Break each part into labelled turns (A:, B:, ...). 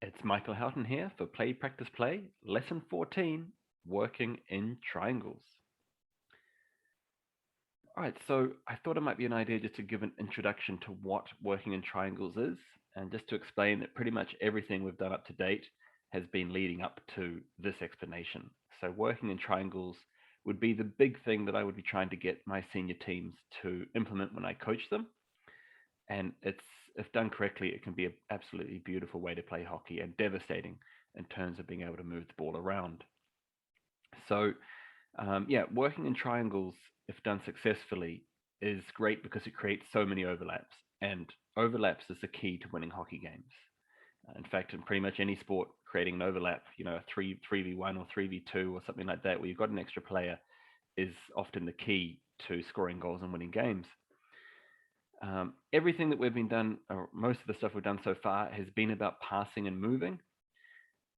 A: It's Michael Houghton here for Play Practice Play, Lesson 14, Working in Triangles. Alright, so I thought it might be an idea just to give an introduction to what working in triangles is, and just to explain that pretty much everything we've done up to date has been leading up to this explanation. So working in triangles would be the big thing that I would be trying to get my senior teams to implement when I coach them. And if done correctly, it can be an absolutely beautiful way to play hockey and devastating in terms of being able to move the ball around. So, yeah, working in triangles, if done successfully, is great because it creates so many overlaps, and overlaps is the key to winning hockey games. In fact, in pretty much any sport, creating an overlap, a three v one or 3v2 or something like that, where you've got an extra player, is often the key to scoring goals and winning games. Everything that we've been done, or most of the stuff we've done so far, has been about passing and moving.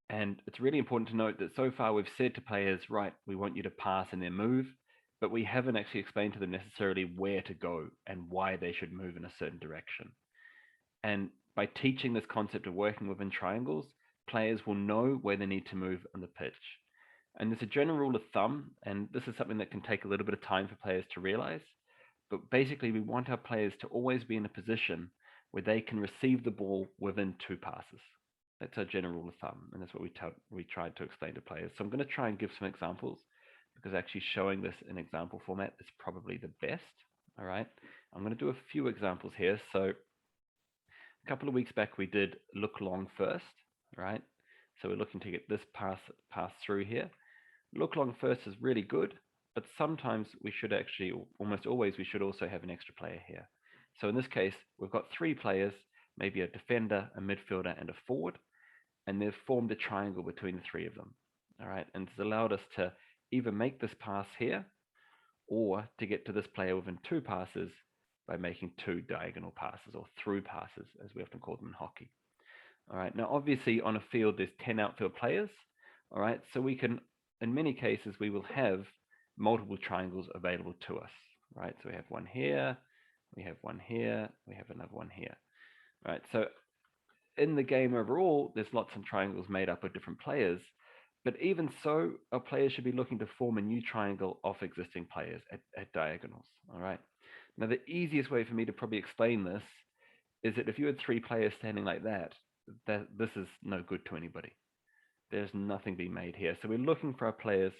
A: And it's really important to note that so far we've said to players, right, we want you to pass and then move, but we haven't actually explained to them necessarily where to go and why they should move in a certain direction. And by teaching this concept of working within triangles, players will know where they need to move on the pitch. And there's a general rule of thumb, and this is something that can take a little bit of time for players to realize. But basically, we want our players to always be in a position where they can receive the ball within 2 passes. That's our general rule of thumb, and that's what we tried to explain to players. So I'm going to try and give some examples, because actually showing this in example format is probably the best. All right, I'm going to do a few examples here. So a couple of weeks back, we did look long first, right? So we're looking to get this pass through here. Look long first is really good, but sometimes we should actually, almost always, we should also have an extra player here. So in this case, we've got 3 players, maybe a defender, a midfielder, and a forward, and they've formed a triangle between the 3 of them. All right, and it's allowed us to either make this pass here, or to get to this player within 2 passes by making 2 diagonal passes, or through passes, as we often call them in hockey. All right, now obviously on a field there's 10 outfield players. All right, so we can, in many cases, we will have multiple triangles available to us. Right, so we have one here, we have one here, we have another one here. All right, so in the game overall, there's lots of triangles made up of different players. But even so, our players should be looking to form a new triangle off existing players at diagonals. All right. Now, the easiest way for me to probably explain this is that if you had 3 players standing like that, this is no good to anybody. There's nothing being made here. So we're looking for our players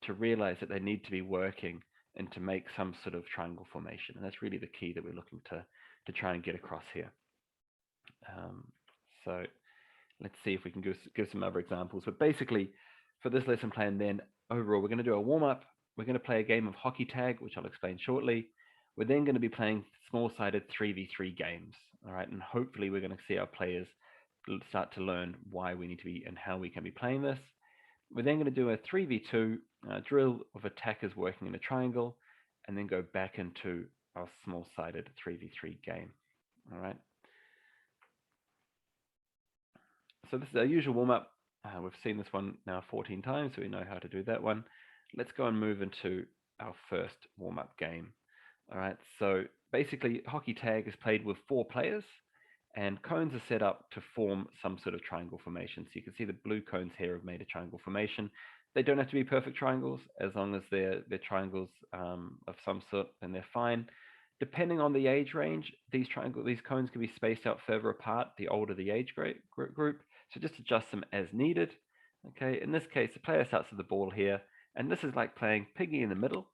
A: to realize that they need to be working and to make some sort of triangle formation. And that's really the key that we're looking to try and get across here. So let's see if we can give some other examples. But basically, for this lesson plan, then overall, we're going to do a warm up. We're going to play a game of hockey tag, which I'll explain shortly. We're then going to be playing small-sided 3v3 games. All right, and hopefully, we're going to see our players start to learn why we need to be and how we can be playing this. We're then going to do a 3v2 drill of attackers working in a triangle, and then go back into our small-sided 3v3 game. All right. So this is our usual warm-up. We've seen this one now 14 times, so we know how to do that one. Let's go and move into our first warm-up game. All right, so basically hockey tag is played with 4 players, and cones are set up to form some sort of triangle formation. So you can see the blue cones here have made a triangle formation. They don't have to be perfect triangles. As long as they're triangles of some sort, then they're fine. Depending on the age range, these cones can be spaced out further apart the older the age group. So just adjust them as needed. Okay, in this case, the player starts with the ball here, and this is like playing piggy in the middle,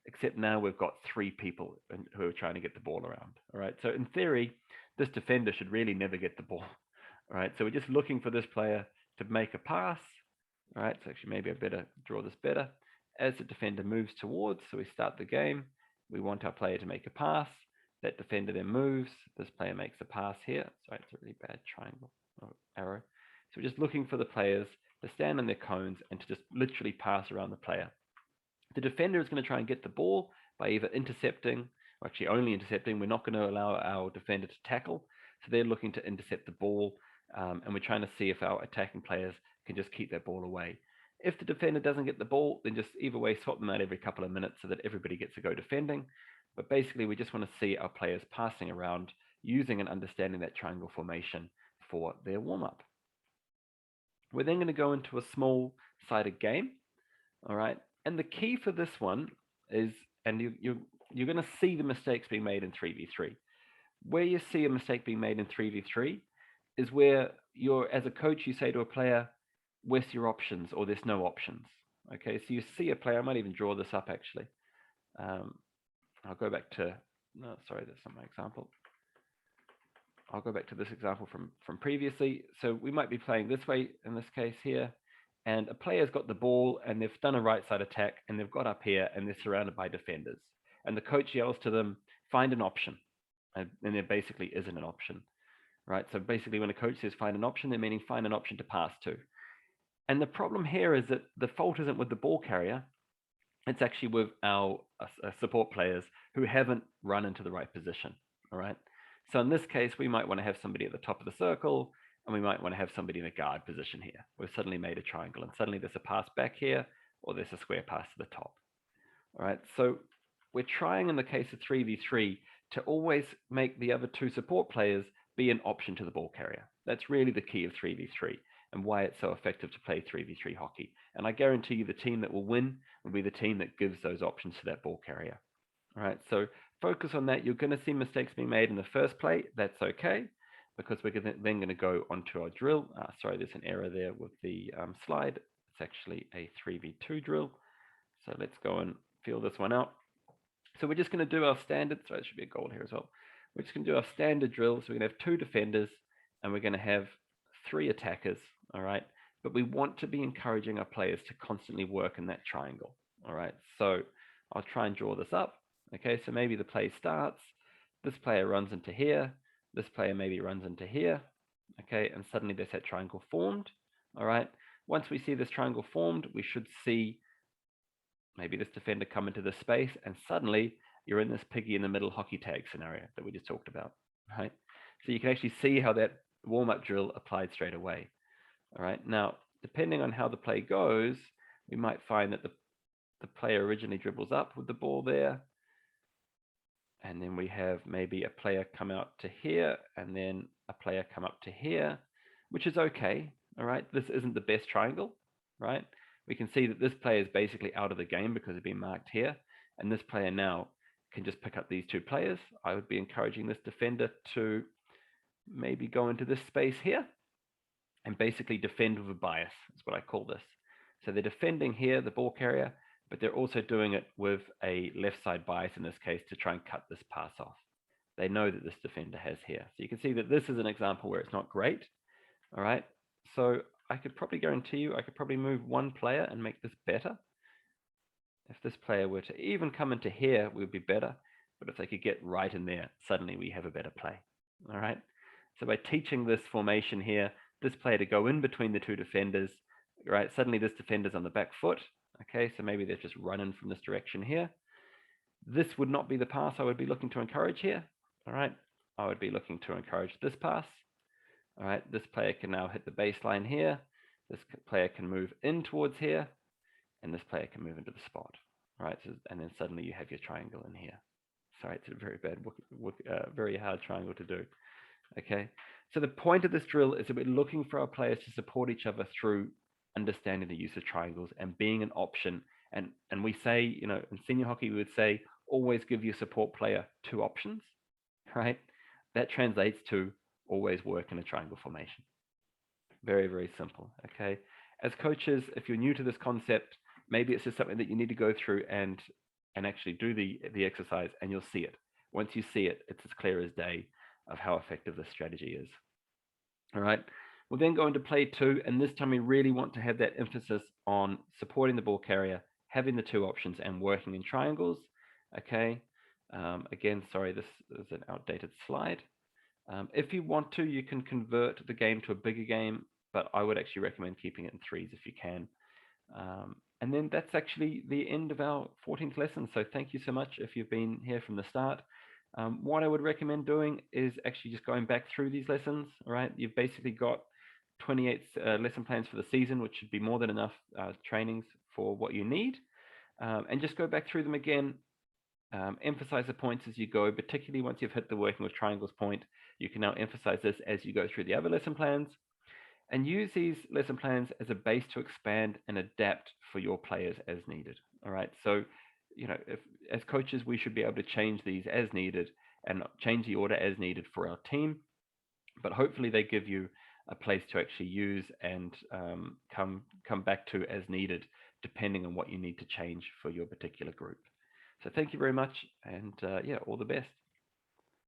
A: except now we've got 3 people who are trying to get the ball around. All right, so in theory, this defender should really never get the ball. All right, so we're just looking for this player to make a pass. All right, so actually maybe I better draw this better. As the defender moves towards, so we start the game, we want our player to make a pass. That defender then moves. This player makes a pass here. Sorry, it's a really bad triangle or arrow. So we're just looking for the players to stand on their cones and to just literally pass around the player. The defender is going to try and get the ball by either intercepting, or actually only intercepting. We're not going to allow our defender to tackle. So they're looking to intercept the ball, and we're trying to see if our attacking players can just keep that ball away. If the defender doesn't get the ball, then just either way swap them out every couple of minutes so that everybody gets to go defending. But basically, we just want to see our players passing around using and understanding that triangle formation for their warm-up. We're then going to go into a small-sided game, all right? And the key for this one is, and you're going to see the mistakes being made in 3v3. Where you see a mistake being made in 3v3 is where you're, as a coach, you say to a player, where's your options, or there's no options. Okay, so you see a player, I might even draw this up actually. I'll go back to, no, sorry, that's not my example. I'll go back to this example from previously. So we might be playing this way in this case here, and a player's got the ball and they've done a right side attack and they've got up here and they're surrounded by defenders. And the coach yells to them, find an option. And there basically isn't an option, right? So basically when a coach says find an option, they're meaning find an option to pass to. And the problem here is that the fault isn't with the ball carrier. It's actually with our support players who haven't run into the right position, all right? So in this case, we might want to have somebody at the top of the circle, and we might want to have somebody in a guard position here. We've suddenly made a triangle, and suddenly there's a pass back here, or there's a square pass to the top, all right? So we're trying in the case of 3v3 to always make the other two support players be an option to the ball carrier. That's really the key of 3v3 and why it's so effective to play 3v3 hockey. And I guarantee you the team that will win will be the team that gives those options to that ball carrier. All right, so focus on that. You're going to see mistakes being made in the first play. That's okay, because we're then going to go onto our drill. Sorry, there's an error there with the slide. It's actually a 3v2 drill. So let's go and feel this one out. So we're just going to do our standard, so it should be a goal here as well. We're just going to do our standard drill. So we're going to have 2 defenders and we're going to have 3 attackers, all right? But we want to be encouraging our players to constantly work in that triangle, all right? So I'll try and draw this up, okay? So maybe the play starts, this player runs into here, this player maybe runs into here, okay? And suddenly there's that triangle formed, all right? Once we see this triangle formed, we should see maybe this defender come into this space, and suddenly you're in this piggy in the middle hockey tag scenario that we just talked about, right? So you can actually see how that warm-up drill applied straight away. All right. Now, depending on how the play goes, we might find that the player originally dribbles up with the ball there, and then we have maybe a player come out to here, and then a player come up to here, which is okay. All right. This isn't the best triangle, right? We can see that this player is basically out of the game because it's been marked here. And this player now can just pick up these 2 players. I would be encouraging this defender to maybe go into this space here and basically defend with a bias. That's what I call this. So they're defending here, the ball carrier, but they're also doing it with a left side bias in this case to try and cut this pass off. They know that this defender has here. So you can see that this is an example where it's not great. All right. So I could probably guarantee you I could probably move 1 player and make this better. If this player were to even come into here, we would be better. But if they could get right in there, suddenly we have a better play. All right. So by teaching this formation here, this player to go in between the 2 defenders, right? Suddenly this defender's on the back foot. Okay, so maybe they're just running from this direction here. This would not be the pass I would be looking to encourage here. All right. I would be looking to encourage this pass. All right, this player can now hit the baseline here. This player can move in towards here, and this player can move into the spot. All right, so, and then suddenly you have your triangle in here. Sorry, it's a very bad, very hard triangle to do. Okay, so the point of this drill is that we're looking for our players to support each other through understanding the use of triangles and being an option. And we say, you know, in senior hockey, we would say, always give your support player 2 options, right? That translates to always work in a triangle formation. Very, very simple, okay? As coaches, if you're new to this concept, maybe it's just something that you need to go through and actually do the exercise, and you'll see it. Once you see it, it's as clear as day of how effective this strategy is. All right, we'll then go into play 2, and this time we really want to have that emphasis on supporting the ball carrier, having the 2 options, and working in triangles, okay? Again, sorry, this is an outdated slide. If you want to, you can convert the game to a bigger game, but I would actually recommend keeping it in 3s if you can. And then that's actually the end of our 14th lesson. So thank you so much if you've been here from the start. What I would recommend doing is actually just going back through these lessons, all right? You've basically got 28 lesson plans for the season, which should be more than enough trainings for what you need. And just go back through them again. Emphasize the points as you go, particularly once you've hit the working with triangles point. You can now emphasize this as you go through the other lesson plans. and use these lesson plans as a base to expand and adapt for your players as needed. All right. So, if as coaches, we should be able to change these as needed and change the order as needed for our team. But hopefully, they give you a place to actually use and come back to as needed, depending on what you need to change for your particular group. So, thank you very much, and yeah, all the best.